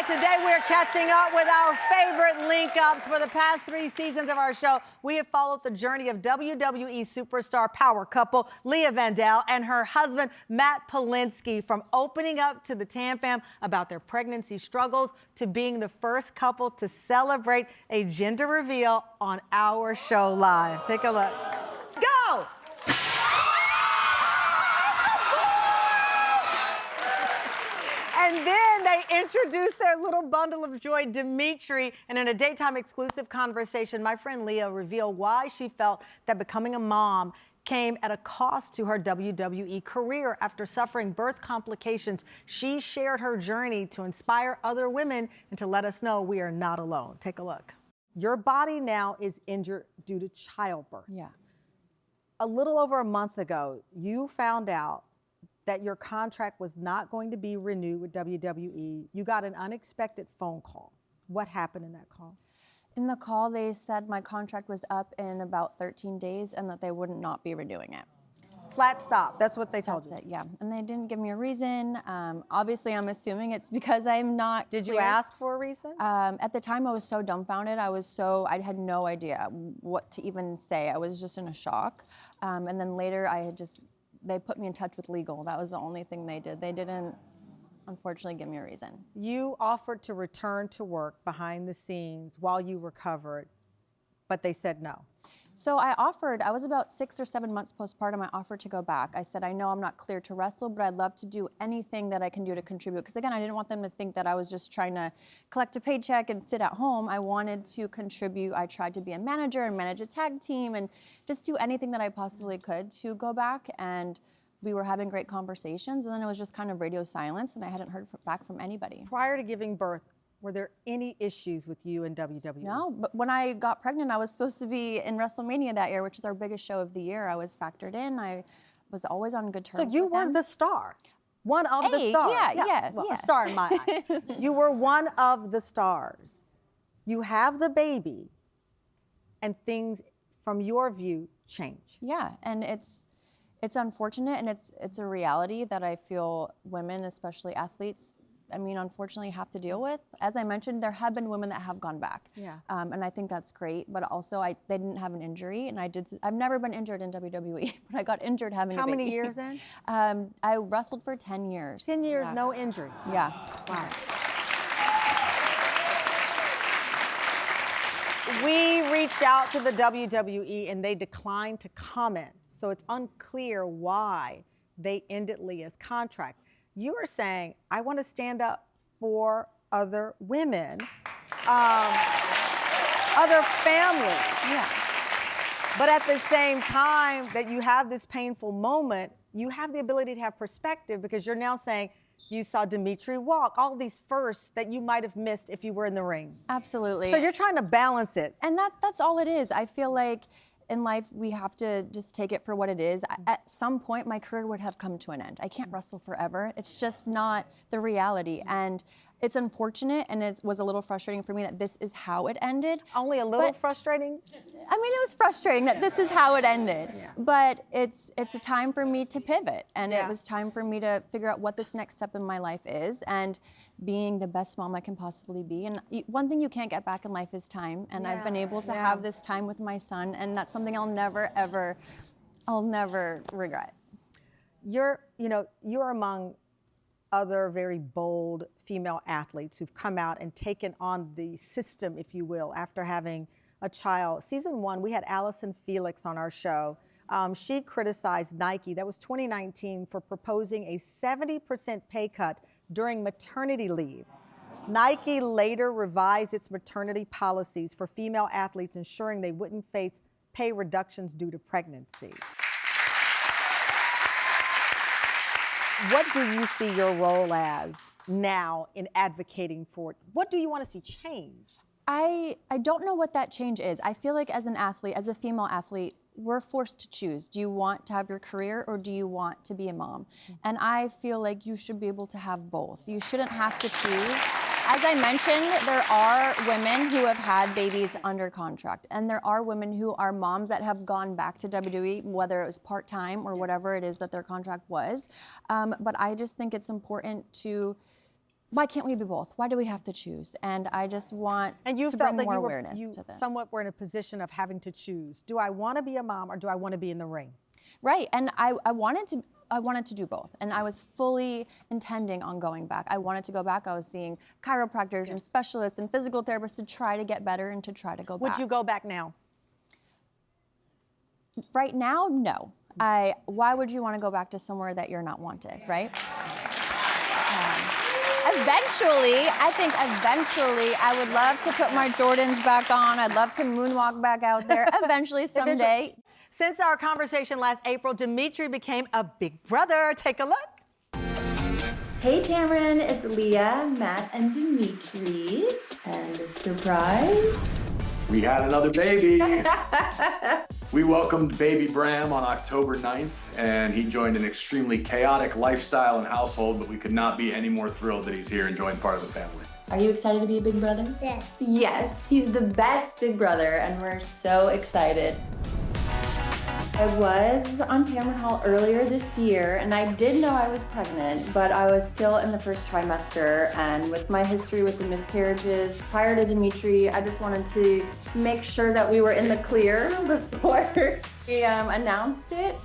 Today we're catching up with our favorite link-ups. For the past 3 seasons of our show, we have followed the journey of WWE superstar power couple Leah Vandal and her husband Matt Polinsky, from opening up to the Tam fam about their pregnancy struggles to being the first couple to celebrate a gender reveal on our show live. Take a look. Go! And then they introduced their little bundle of joy, Dimitri, and in a daytime exclusive conversation, my friend Leah revealed why she felt that becoming a mom came at a cost to her WWE career. After suffering birth complications, she shared her journey to inspire other women and to let us know we are not alone. Take a look. Your body now is injured due to childbirth. Yeah. A little over a month ago, you found out that your contract was not going to be renewed with WWE. You got an unexpected phone call. What happened in that call? In the call, they said my contract was up in about 13 days and that they would not be renewing it. Flat stop. That's what they told you. That's it, yeah. And they didn't give me a reason. Obviously, I'm assuming it's because I'm not Did you clear. ask for a reason? At the time, I was so dumbfounded. I had no idea what to even say. I was just in a shock. And then later, they put me in touch with legal. That was the only thing they did. They didn't, unfortunately, give me a reason. You offered to return to work behind the scenes while you recovered, but they said no. So I was about 6 or 7 months postpartum, I offered to go back. I said, I know I'm not cleared to wrestle, but I'd love to do anything that I can do to contribute. Because again, I didn't want them to think that I was just trying to collect a paycheck and sit at home. I wanted to contribute. I tried to be a manager and manage a tag team and just do anything that I possibly could to go back. And we were having great conversations, and then it was just kind of radio silence, and I hadn't heard back from anybody. Prior to giving birth, were there any issues with you and WWE? No, but when I got pregnant, I was supposed to be in WrestleMania that year, which is our biggest show of the year. I was factored in. I was always on good terms. So you with were them. the star, one of the stars. Yeah. A star in my eye. You were one of the stars. You have the baby, and things, from your view, change. Yeah, and it's unfortunate, and it's a reality that I feel women, especially athletes, unfortunately have to deal with. As I mentioned, there have been women that have gone back. Yeah. And I think that's great, but also they didn't have an injury, and I've never been injured in WWE, but I got injured having a baby. How many years in? I wrestled for 10 years. 10 years, Yeah. no injuries. Yeah. Wow. We reached out to the WWE and they declined to comment, so it's unclear why they ended Leah's contract. You are saying, I want to stand up for other women, other families. Yeah. But at the same time that you have this painful moment, you have the ability to have perspective, because you're now saying you saw Dimitri walk, all these firsts that you might have missed if you were in the ring. Absolutely. So you're trying to balance it. And that's all it is. I feel like in life, we have to just take it for what it is. At some point, my career would have come to an end. I can't wrestle forever. It's just not the reality. And it's unfortunate, and it was a little frustrating for me that this is how it ended. Only a little frustrating? It was frustrating that this is how it ended. Yeah. But it's a time for me to pivot, and it was time for me to figure out what this next step in my life is, and being the best mom I can possibly be. And one thing you can't get back in life is time, and I've been able to have this time with my son, and that's something I'll never regret. You're among other very bold female athletes who've come out and taken on the system, if you will, after having a child. Season 1, we had Allison Felix on our show. She criticized Nike, that was 2019, for proposing a 70% pay cut during maternity leave. Nike later revised its maternity policies for female athletes, ensuring they wouldn't face pay reductions due to pregnancy. What do you see your role as now in advocating for it? What do you want to see change? I don't know what that change is. I feel like as an athlete, as a female athlete, we're forced to choose. Do you want to have your career, or do you want to be a mom? And I feel like you should be able to have both. You shouldn't have to choose. As I mentioned, there are women who have had babies under contract, and there are women who are moms that have gone back to WWE, whether it was part-time or whatever it is that their contract was. But I just think it's important to why can't we be both? Why do we have to choose? And I just want And you to felt bring that more you were awareness you to this. somewhat were in a position of having to choose. Do I want to be a mom or do I want to be in the ring? Right, and I wanted to do both, and I was fully intending on going back. I wanted to go back. I was seeing chiropractors and specialists and physical therapists to try to get better and to try to go back. Would you go back now? Right now, no. Why would you want to go back to somewhere that you're not wanted, right? Eventually, I would love to put my Jordans back on. I'd love to moonwalk back out there. Eventually, someday. Since our conversation last April, Dimitri became a big brother. Take a look. Hey Tamron, it's Leah, Matt, and Dimitri. And surprise, We had another baby. We welcomed baby Bram on October 9th, and he joined an extremely chaotic lifestyle and household, but we could not be any more thrilled that he's here and joined part of the family. are you excited to be a big brother? Yes. Yes, he's the best big brother, and we're so excited. I was on Tamron Hall earlier this year, and I did know I was pregnant, but I was still in the first trimester, and with my history with the miscarriages prior to Dimitri, I just wanted to make sure that we were in the clear before we announced it.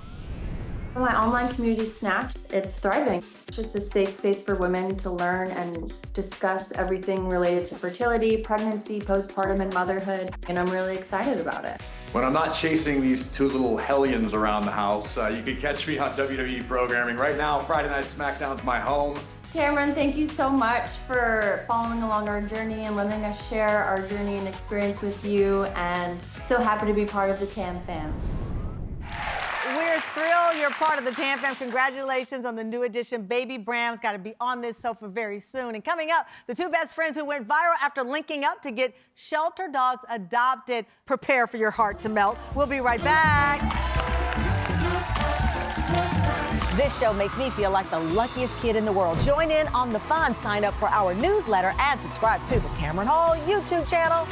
My online community, Snatch, it's thriving. It's a safe space for women to learn and discuss everything related to fertility, pregnancy, postpartum, and motherhood, and I'm really excited about it. When I'm not chasing these two little hellions around the house, you can catch me on WWE programming. Right now, Friday Night SmackDown's my home. Tamron, thank you so much for following along our journey and letting us share our journey and experience with you, and so happy to be part of the Tam fam. We're thrilled you're part of the Tam fam. Congratulations on the new edition. Baby Bram's got to be on this sofa very soon. And coming up, the two best friends who went viral after linking up to get shelter dogs adopted. Prepare for your heart to melt. We'll be right back. This show makes me feel like the luckiest kid in the world. Join in on the fun. Sign up for our newsletter and subscribe to the Tamron Hall YouTube channel.